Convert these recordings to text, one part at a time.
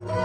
ग्राम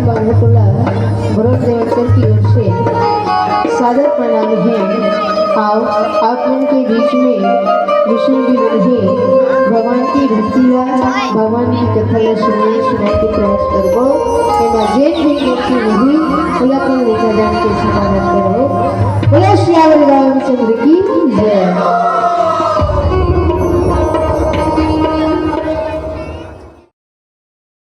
बांगटोला भरत देवकर की ओर से सादर प्रणाम है। आओ आप उनके बीच में विष्णु की रहे भगवान की भक्ति व भगवान की कथा या सुनाई के प्रयास करो। जेठ भी करती नहीं बोला पर लेकर जान के समाधान करो। बोला श्री रामचंद्र की जय।